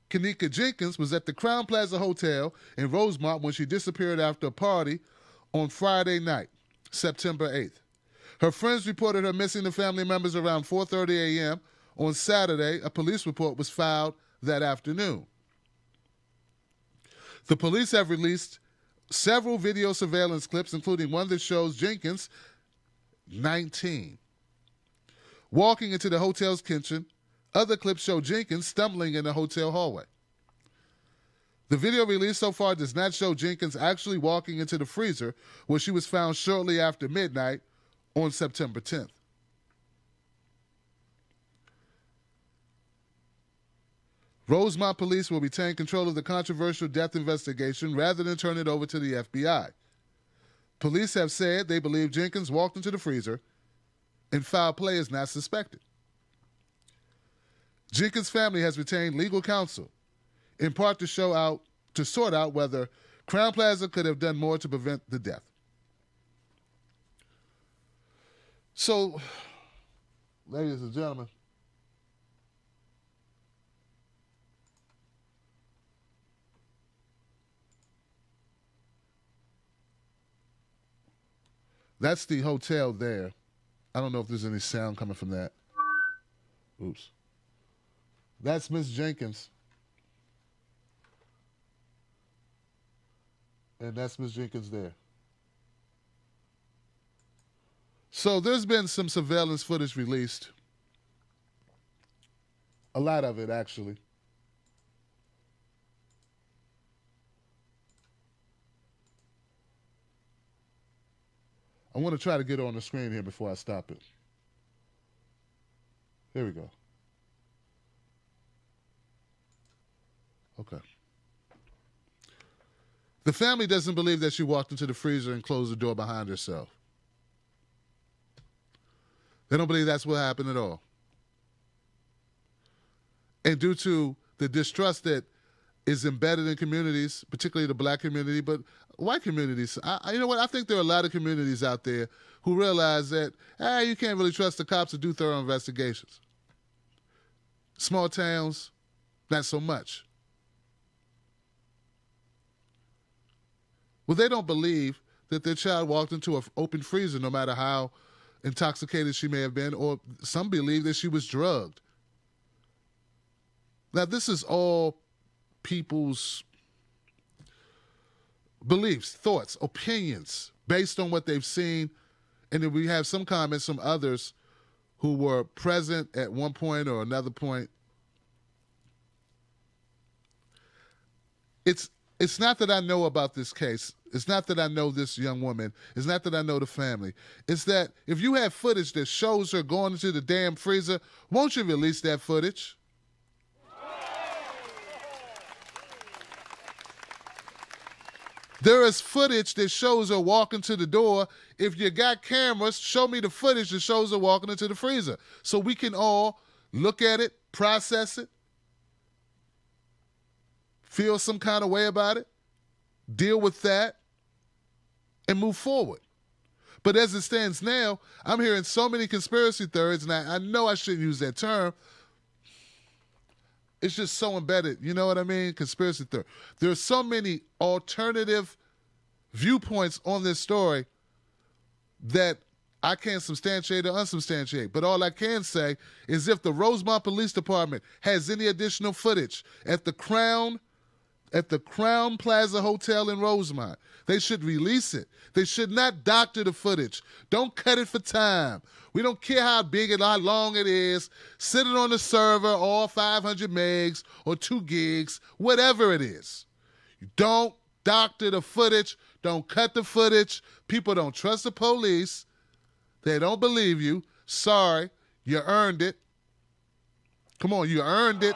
Kenneka Jenkins was at the Crown Plaza Hotel in Rosemont when she disappeared after a party on Friday night, September 8th. Her friends reported her missing to family members around 4:30 a.m. On Saturday, a police report was filed that afternoon. The police have released several video surveillance clips, including one that shows Jenkins, 19, walking into the hotel's kitchen. Other clips show Jenkins stumbling in the hotel hallway. The video released so far does not show Jenkins actually walking into the freezer, where she was found shortly after midnight on September 10th. Rosemont police will retain control of the controversial death investigation rather than turn it over to the FBI. Police have said they believe Jenkins walked into the freezer and foul play is not suspected. Jenkins' family has retained legal counsel, in part to sort out whether Crown Plaza could have done more to prevent the death. So, ladies and gentlemen, that's the hotel there. I don't know if there's any sound coming from that. Oops. That's Miss Jenkins. And that's Miss Jenkins there. So there's been some surveillance footage released. A lot of it, actually. I want to try to get on the screen here before I stop it. Here we go. Okay. The family doesn't believe that she walked into the freezer and closed the door behind herself. They don't believe that's what happened at all. And due to the distrust that is embedded in communities, particularly the black community, but white communities, you know what? I think there are a lot of communities out there who realize that, you can't really trust the cops to do thorough investigations. Small towns, not so much. Well, they don't believe that their child walked into an open freezer, no matter how intoxicated she may have been, or some believe that she was drugged. Now, this is all people's beliefs, thoughts, opinions, based on what they've seen. And then we have some comments from others who were present at one point or another point. It's not that I know about this case. It's not that I know this young woman. It's not that I know the family. It's that if you have footage that shows her going into the damn freezer, won't you release that footage? There is footage that shows her walking to the door. If you got cameras, show me the footage that shows her walking into the freezer so we can all look at it, process it, feel some kind of way about it, deal with that, and move forward. But as it stands now, I'm hearing so many conspiracy theories, and I know I shouldn't use that term. It's just so embedded, you know what I mean? Conspiracy theory. There are so many alternative viewpoints on this story that I can't substantiate or unsubstantiate. But all I can say is if the Rosemont Police Department has any additional footage at the Crown at the Crown Plaza Hotel in Rosemont. They should release it. They should not doctor the footage. Don't cut it for time. We don't care how big and how long it is. Sit it on the server, all 500 megs or 2 gigs, whatever it is. You don't doctor the footage. Don't cut the footage. People don't trust the police. They don't believe you. Sorry, you earned it. Come on, you earned it.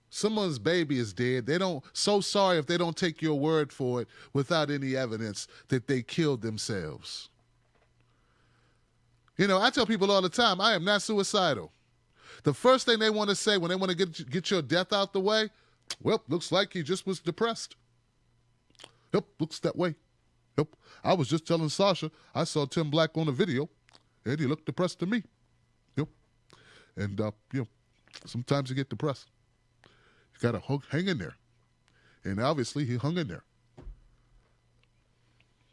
Someone's baby is dead. So sorry if they don't take your word for it without any evidence that they killed themselves. You know, I tell people all the time, I am not suicidal. The first thing they want to say when they want to get your death out the way, well, looks like he just was depressed. Yep, looks that way. Yep, I was just telling Sasha, I saw Tim Black on a video, and he looked depressed to me. Yep, and, you know, sometimes you get depressed. You got to hang in there. And obviously he hung in there.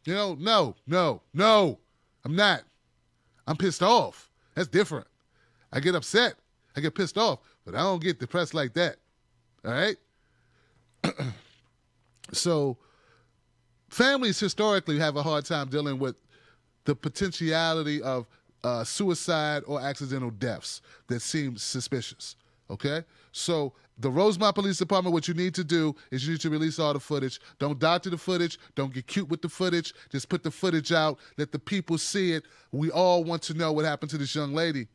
You know, no, I'm not. I'm pissed off. That's different. I get upset. I get pissed off, but I don't get depressed like that. All right? So families historically have a hard time dealing with the potentiality of suicide or accidental deaths that seem suspicious. Okay? So the Rosemont Police Department, what you need to do is you need to release all the footage. Don't doctor the footage. Don't get cute with the footage. Just put the footage out. Let the people see it. We all want to know what happened to this young lady.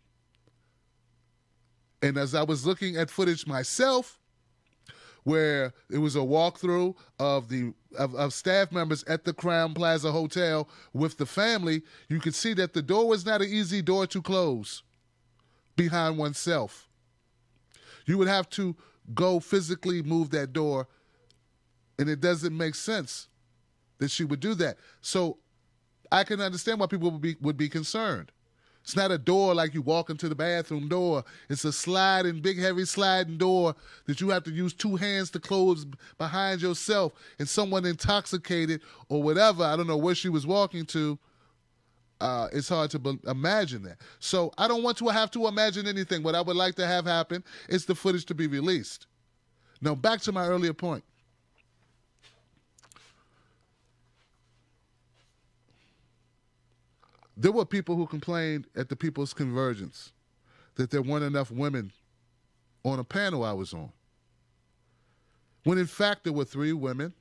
And as I was looking at footage myself, where it was a walkthrough of staff members at the Crown Plaza Hotel with the family, you could see that the door was not an easy door to close behind oneself. You would have to go physically move that door, and it doesn't make sense that she would do that. So I can understand why people would be concerned. It's not a door like you walk into the bathroom door. It's a big, heavy sliding door that you have to use 2 hands to close behind yourself. And someone intoxicated or whatever, I don't know where she was walking to, it's hard to imagine that. So I don't want to have to imagine anything. What I would like to have happen is the footage to be released. Now, back to my earlier point. There were people who complained at the People's Convergence that there weren't enough women on a panel I was on, when in fact there were 3 women,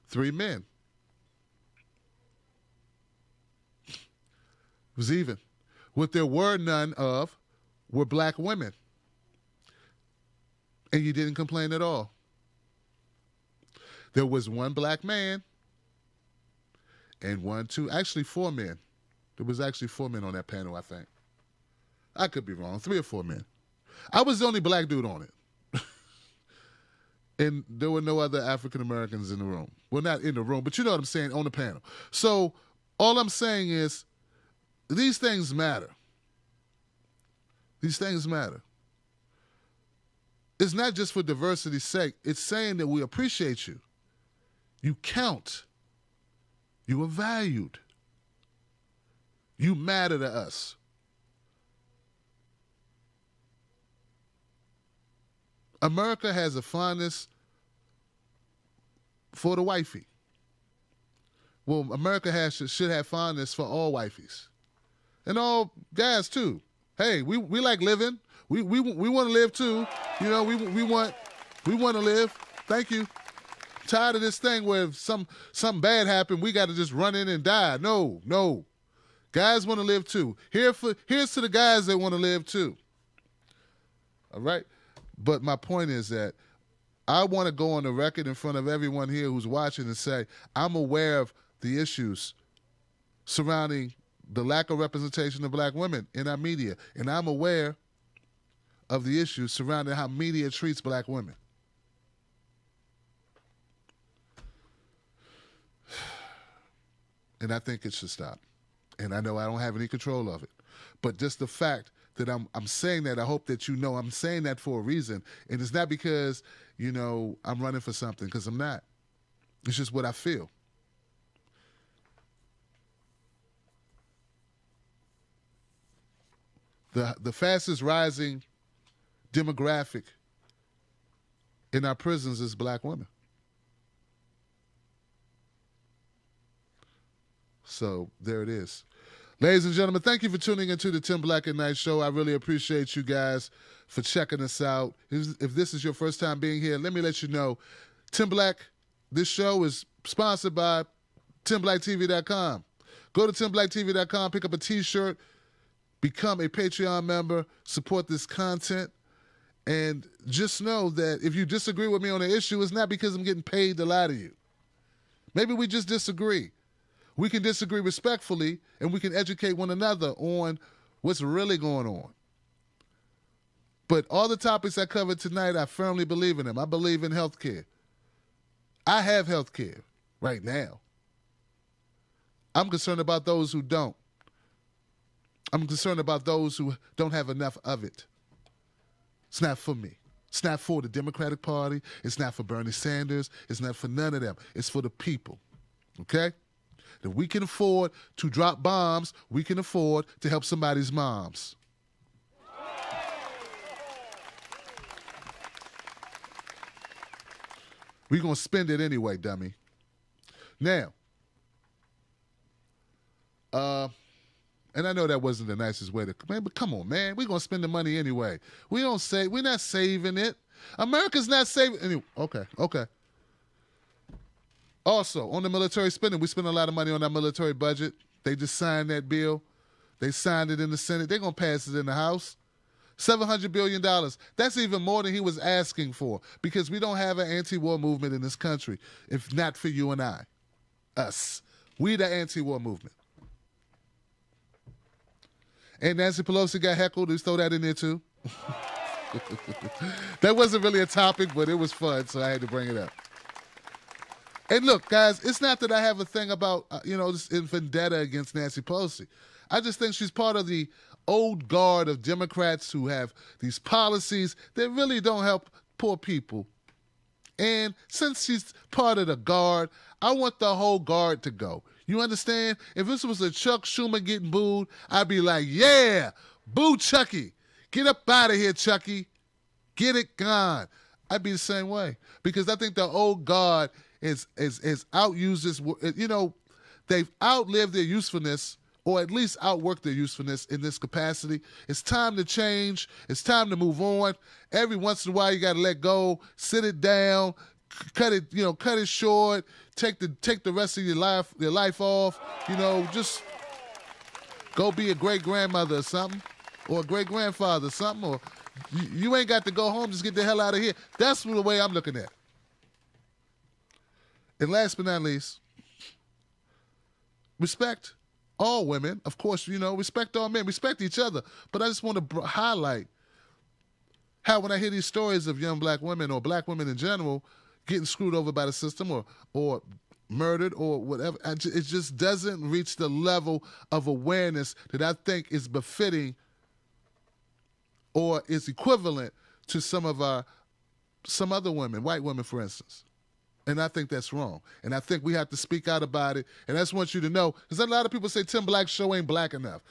3 men. It was even. What there were none of were black women. And you didn't complain at all. There was 1 black man and 4 men. There was actually 4 men on that panel, I think. I could be wrong, 3 or 4 men. I was the only black dude on it. And there were no other African Americans in the room. Well, not in the room, but you know what I'm saying, on the panel. So all I'm saying is these things matter. These things matter. It's not just for diversity's sake. It's saying that we appreciate you. You count. You are valued. You matter to us. America has a fondness for the wifey. Well, America should have fondness for all wifeys. And all guys, too. Hey, we like living. We want to live, too. You know, we want to live. Thank you. Tired of this thing where if something bad happened, we got to just run in and die. No. Guys want to live, too. Here's to the guys that want to live, too. All right? But my point is that I want to go on the record in front of everyone here who's watching and say, I'm aware of the issues surrounding the lack of representation of black women in our media. And I'm aware of the issues surrounding how media treats black women. And I think it should stop. And I know I don't have any control of it. But just the fact that I'm saying that, I hope that you know I'm saying that for a reason. And it's not because, you know, I'm running for something, because I'm not. It's just what I feel. The fastest rising demographic in our prisons is black women. So there it is. Ladies and gentlemen, thank you for tuning into the Tim Black at Night Show. I really appreciate you guys for checking us out. If this is your first time being here, let me let you know, Tim Black, this show is sponsored by TimBlackTV.com. Go to TimBlackTV.com, pick up a T-shirt, become a Patreon member, support this content, and just know that if you disagree with me on an issue, it's not because I'm getting paid to lie to you. Maybe we just disagree. We can disagree respectfully, and we can educate one another on what's really going on. But all the topics I covered tonight, I firmly believe in them. I believe in health care. I have health care right now. I'm concerned about those who don't. I'm concerned about those who don't have enough of it. It's not for me. It's not for the Democratic Party. It's not for Bernie Sanders. It's not for none of them. It's for the people. Okay? That we can afford to drop bombs, we can afford to help somebody's moms. We're going to spend it anyway, dummy. Now, and I know that wasn't the nicest way to, man, but come on, man. We're going to spend the money anyway. We're not saving it. America's not saving, anyway. Okay. Also, on the military spending, we spend a lot of money on our military budget. They just signed that bill. They signed it in the Senate. They're going to pass it in the House. $700 billion. That's even more than he was asking for because we don't have an anti-war movement in this country, if not for you and I. Us. We the anti-war movement. And Nancy Pelosi got heckled. Let's throw that in there, too. That wasn't really a topic, but it was fun, so I had to bring it up. And look, guys, it's not that I have a thing about, this vendetta against Nancy Pelosi. I just think she's part of the old guard of Democrats who have these policies that really don't help poor people. And since she's part of the guard, I want the whole guard to go. You understand? If this was a Chuck Schumer getting booed, I'd be like, yeah, boo Chucky. Get up out of here, Chucky. Get it gone. I'd be the same way. Because I think the old guard is outused this, they've outlived their usefulness, or at least outworked their usefulness in this capacity. It's time to change. It's time to move on. Every once in a while, you got to let go, sit it down, cut it short, take the rest of your life off. Just go be a great grandmother or something, or a great grandfather or something, or you ain't got to go home. Just get the hell out of here. That's the way I'm looking at it. And last but not least, respect all women. Of course, respect all men. Respect each other. But I just want to highlight how when I hear these stories of young black women or black women in general getting screwed over by the system or murdered or whatever, it just doesn't reach the level of awareness that I think is befitting or is equivalent to some other women, white women, for instance. And I think that's wrong. And I think we have to speak out about it. And I just want you to know, because a lot of people say Tim Black's show ain't black enough.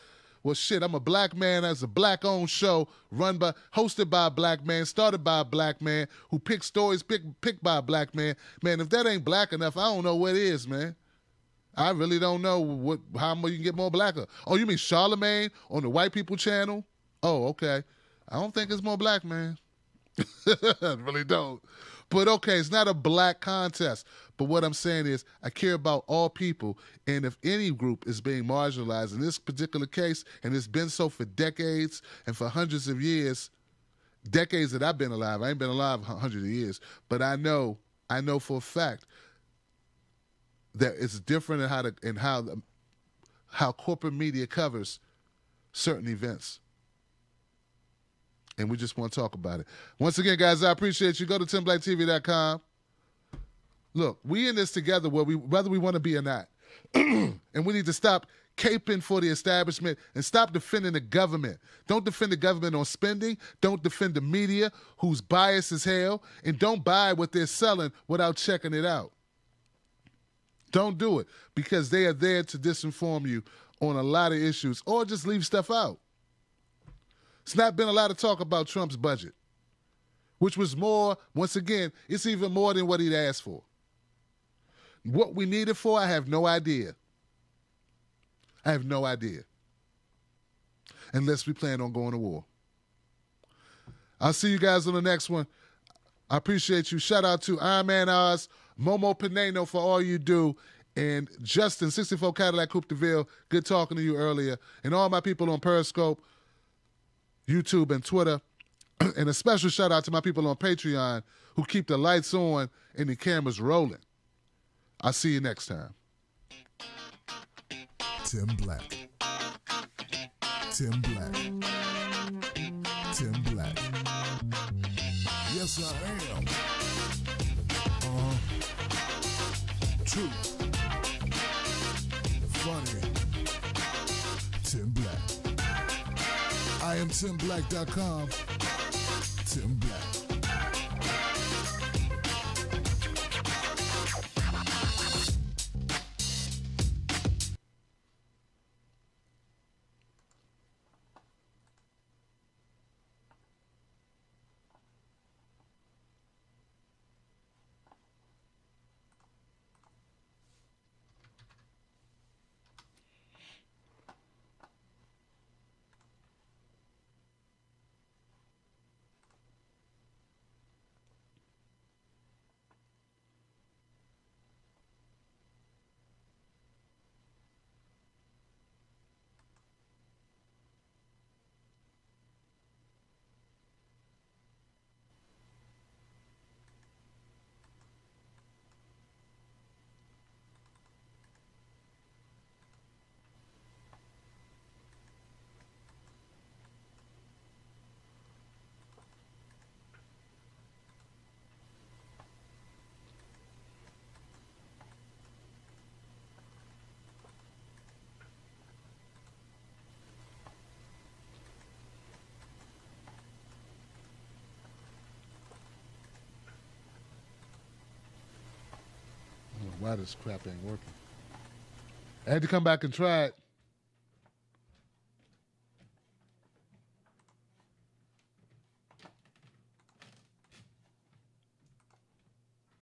Well, shit, I'm a black man. That's a black-owned show hosted by a black man, started by a black man, who picks stories picked by a black man. Man, if that ain't black enough, I don't know what is, man. I really don't know how you can get more blacker. Oh, you mean Charlemagne on the white people channel? Oh, okay. I don't think it's more black, man. I really don't. But okay, it's not a black contest. But what I'm saying is I care about all people. And if any group is being marginalized in this particular case, and it's been so for decades and for hundreds of years, decades that I've been alive. I ain't been alive hundreds of years. But I know for a fact that it's different in how corporate media covers certain events. And we just want to talk about it. Once again, guys, I appreciate you. Go to TimBlackTV.com. Look, we in this together whether we want to be or not. And we need to stop caping for the establishment and stop defending the government. Don't defend the government on spending. Don't defend the media, who's biased as hell. And don't buy what they're selling without checking it out. Don't do it, because they are there to disinform you on a lot of issues or just leave stuff out. It's not been a lot of talk about Trump's budget, which was more, once again, it's even more than what he'd asked for. What we need it for, I have no idea. I have no idea. Unless we plan on going to war. I'll see you guys on the next one. I appreciate you. Shout out to Iron Man Oz, Momo Pineno for all you do, and Justin, 64 Cadillac Coupe de Ville. Good talking to you earlier. And all my people on Periscope, YouTube, and Twitter. And a special shout out to my people on Patreon who keep the lights on and the cameras rolling. I'll see you next time. Tim Black. Tim Black. Tim Black. Yes, I am. True. Funny. Tim Black. I am TimBlack.com. Tim Black. Why this crap ain't working. I had to come back and try it.